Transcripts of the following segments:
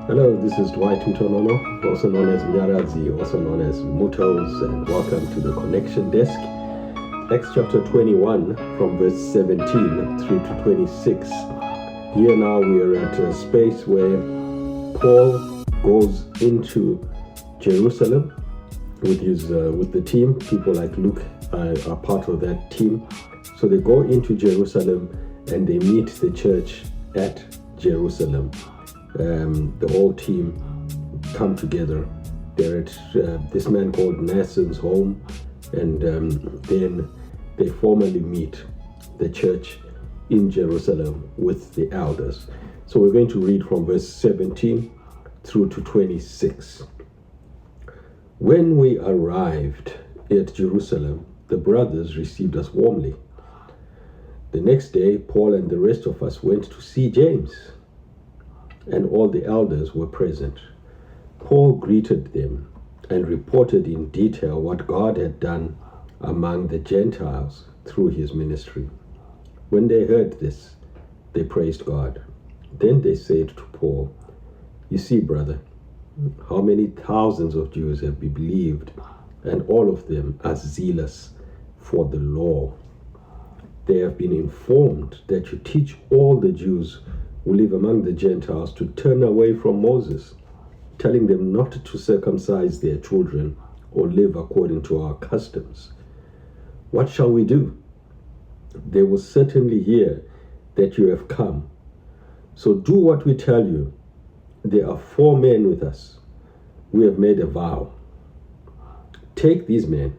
Hello, this is Dwight Mutonono, also known as Nyarazi, also known as Mutos, and welcome to the Connection Desk. Acts chapter 21 from verse 17 through to 26. Here now we are at a space where Paul goes into Jerusalem with the team. People like Luke are part of that team. So they go into Jerusalem and they meet the church at Jerusalem. The whole team come together. They're at this man called Nason's home, and then they formally meet the church in Jerusalem with the elders. So we're going to read from verse 17 through to 26. When we arrived at Jerusalem, the brothers received us warmly. The next day, Paul and the rest of us went to see James, and all the elders were present. Paul greeted them and reported in detail what God had done among the Gentiles through his ministry. When they heard this, they praised God. Then they said to Paul, "You see, brother, how many thousands of Jews have believed, and all of them are zealous for the law. They have been informed that you teach all the Jews who live among the Gentiles to turn away from Moses, telling them not to circumcise their children or live according to our customs. What shall we do? They will certainly hear that you have come. So do what we tell you. There are 4 men with us. We have made a vow. Take these men,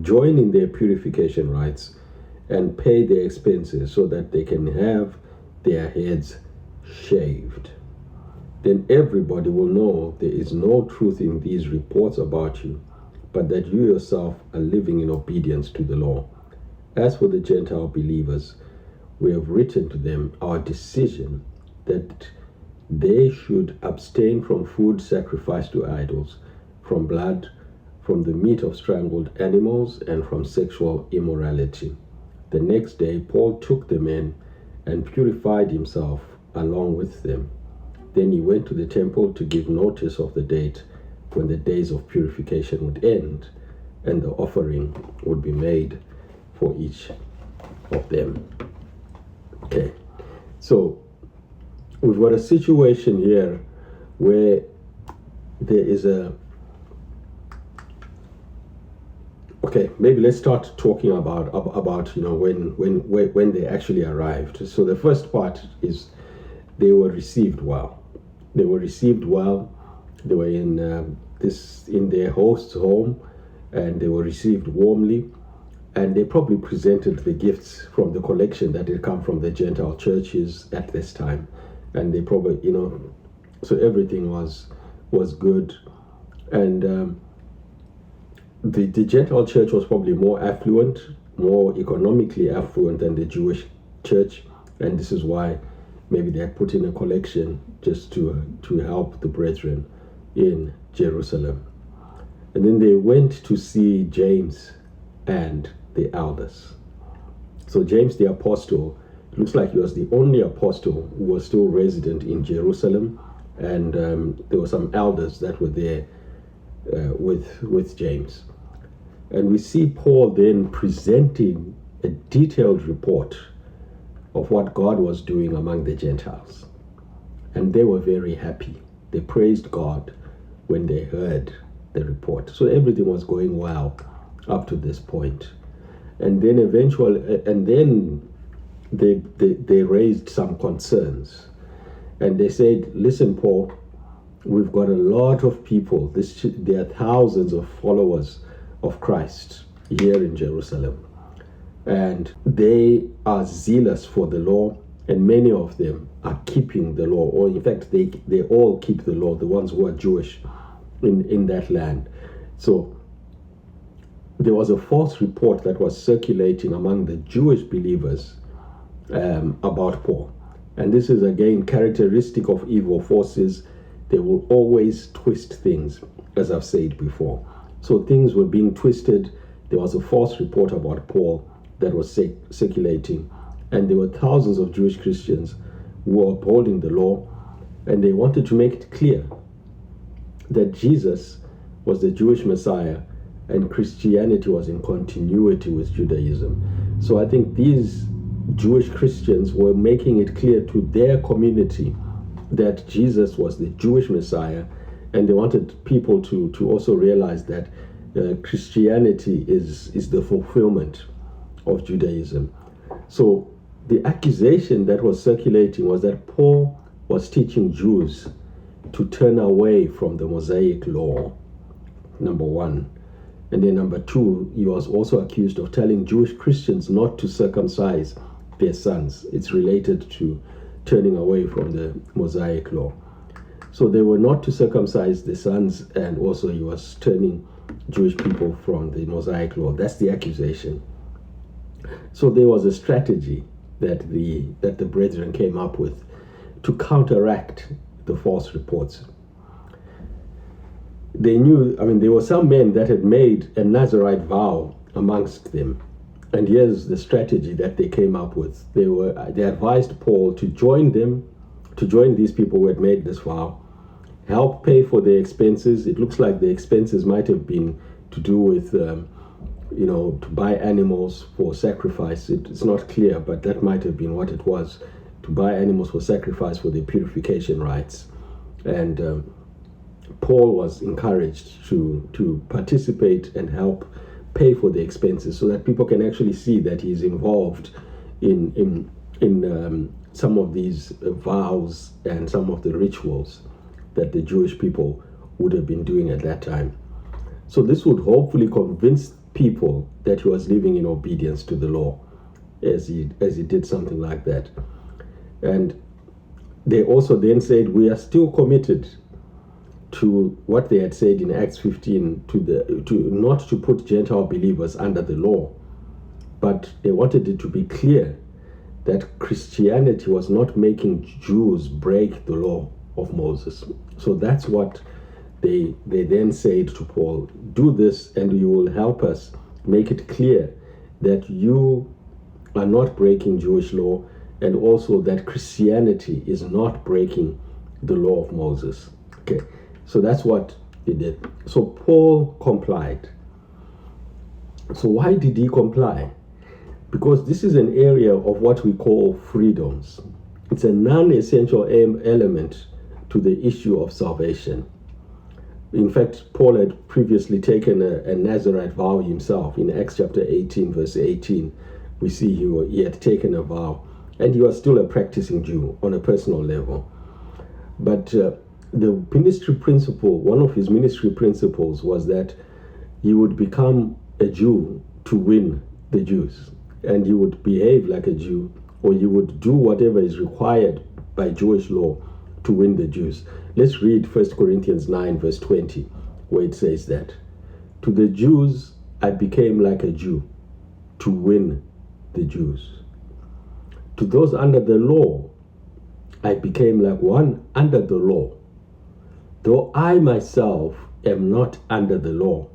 join in their purification rites, and pay their expenses so that they can have their heads shaved. Then everybody will know there is no truth in these reports about you, but that you yourself are living in obedience to the law. As for the Gentile believers, we have written to them our decision that they should abstain from food sacrificed to idols, from blood, from the meat of strangled animals, and from sexual immorality." The next day, Paul took the men and purified himself along with them. Then he went to the temple to give notice of the date when the days of purification would end and the offering would be made for each of them. Okay, so we've got a situation here where there is maybe let's start talking about when they actually arrived. So the first part is they were received well. They were received well. They were in their host's home, and they were received warmly. And they probably presented the gifts from the collection that had come from the Gentile churches at this time. And they probably, so everything was good. And the Gentile church was probably more affluent, more economically affluent than the Jewish church. And this is why maybe they had put in a collection just to help the brethren in Jerusalem. And then they went to see James and the elders. So James the apostle, it looks like he was the only apostle who was still resident in Jerusalem. And there were some elders that were there with James. And we see Paul then presenting a detailed report of what God was doing among the Gentiles. And they were very happy. They praised God when they heard the report. So everything was going well up to this point. And then they raised some concerns. And they said, "Listen, Paul, we've got a lot of people. There are thousands of followers of Christ here in Jerusalem. And they are zealous for the law, and many of them are keeping the law, or in fact, they all keep the law, the ones who are Jewish in that land." So there was a false report that was circulating among the Jewish believers about Paul. And this is again characteristic of evil forces. They will always twist things, as I've said before. So things were being twisted. There was a false report about Paul that was circulating. And there were thousands of Jewish Christians who were upholding the law, And they wanted to make it clear that Jesus was the Jewish Messiah and Christianity was in continuity with Judaism. So I think these Jewish Christians were making it clear to their community that Jesus was the Jewish Messiah, and they wanted people to also realize that Christianity is the fulfillment of Judaism. So the accusation that was circulating was that Paul was teaching Jews to turn away from the Mosaic law, number one. And then number two, he was also accused of telling Jewish Christians not to circumcise their sons. It's related to turning away from the Mosaic law. So they were not to circumcise the sons, and also he was turning Jewish people from the Mosaic law. That's the accusation. So there was a strategy that the brethren came up with to counteract the false reports. They knew, there were some men that had made a Nazirite vow amongst them. And here's the strategy that they came up with. They advised Paul to join these people who had made this vow, help pay for their expenses. It looks like the expenses might have been to do with, to buy animals for sacrifice. It's not clear, but that might have been what it was, to buy animals for sacrifice for their purification rites. And Paul was encouraged to participate and help pay for the expenses so that people can actually see that he's involved in some of these vows and some of the rituals that the Jewish people would have been doing at that time. So this would hopefully convince people that he was living in obedience to the law as he did something like that. And they also then said, we are still committed to what they had said in Acts 15, to not to put Gentile believers under the law, but they wanted it to be clear that Christianity was not making Jews break the law of Moses. So that's what they then said to Paul, do this and you will help us make it clear that you are not breaking Jewish law, and also that Christianity is not breaking the law of Moses. Okay. So that's what he did. So Paul complied. So why did he comply? Because this is an area of what we call freedoms. It's a non-essential element to the issue of salvation. In fact, Paul had previously taken a Nazirite vow himself. In Acts chapter 18, verse 18, we see he had taken a vow, and he was still a practicing Jew on a personal level. But the ministry principle, one of his ministry principles was that he would become a Jew to win the Jews, and he would behave like a Jew, or he would do whatever is required by Jewish law to win the Jews. Let's read 1 Corinthians 9 verse 20, where it says that, to the Jews I became like a Jew to win the Jews. To those under the law I became like one under the law, though I myself am not under the law,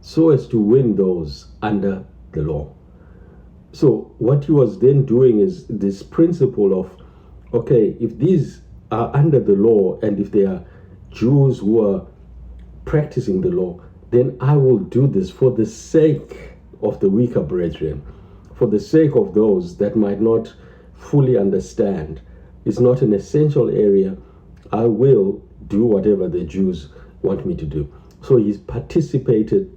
so as to win those under the law. So what he was then doing is this principle of, okay, if these are under the law and if they are Jews who are practicing the law, then I will do this for the sake of the weaker brethren, for the sake of those that might not fully understand. It's not an essential area. I will do whatever the Jews want me to do. So he's participated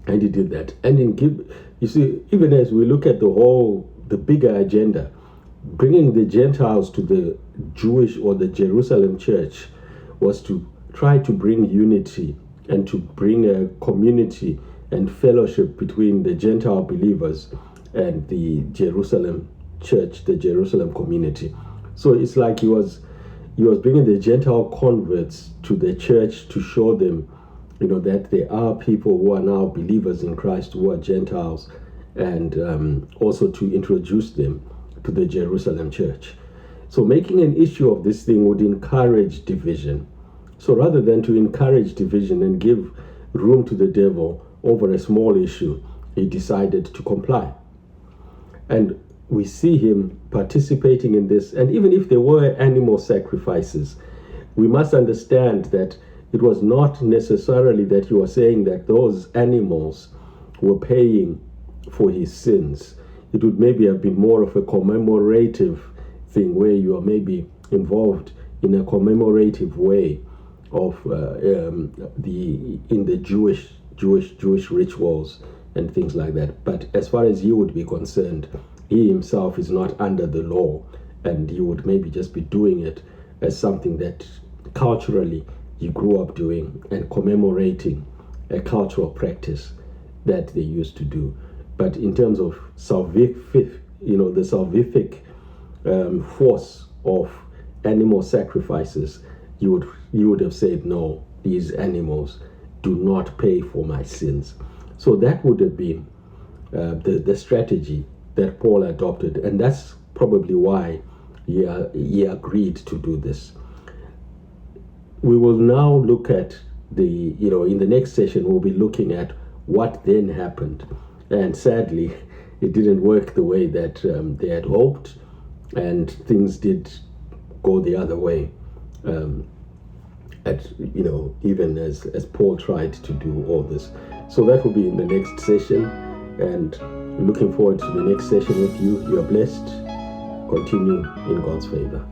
and he did that. And you see, even as we look at the bigger agenda, bringing the Gentiles to the Jewish or the Jerusalem church was to try to bring unity and to bring a community and fellowship between the Gentile believers and the Jerusalem church, the Jerusalem community. So it's like he was bringing the Gentile converts to the church to show them, that there are people who are now believers in Christ who are Gentiles, and also to introduce them to the Jerusalem church. So making an issue of this thing would encourage division. So rather than to encourage division and give room to the devil over a small issue, he decided to comply. And we see him participating in this. And even if there were animal sacrifices, we must understand that it was not necessarily that you are saying that those animals were paying for his sins. It would maybe have been more of a commemorative thing where you are maybe involved in a commemorative way of in the Jewish rituals and things like that. But as far as he would be concerned, he himself is not under the law, and he would maybe just be doing it as something that culturally he grew up doing and commemorating a cultural practice that they used to do. But in terms of salvific, the salvific force of animal sacrifices, you would have said, no, these animals do not pay for my sins. So that would have been the strategy that Paul adopted, and that's probably why he agreed to do this. We will now look at in the next session, we'll be looking at what then happened. And sadly, it didn't work the way that they had hoped, and things did go the other way. Even as Paul tried to do all this. So that will be in the next session, and looking forward to the next session with you. You are blessed. Continue in God's favor.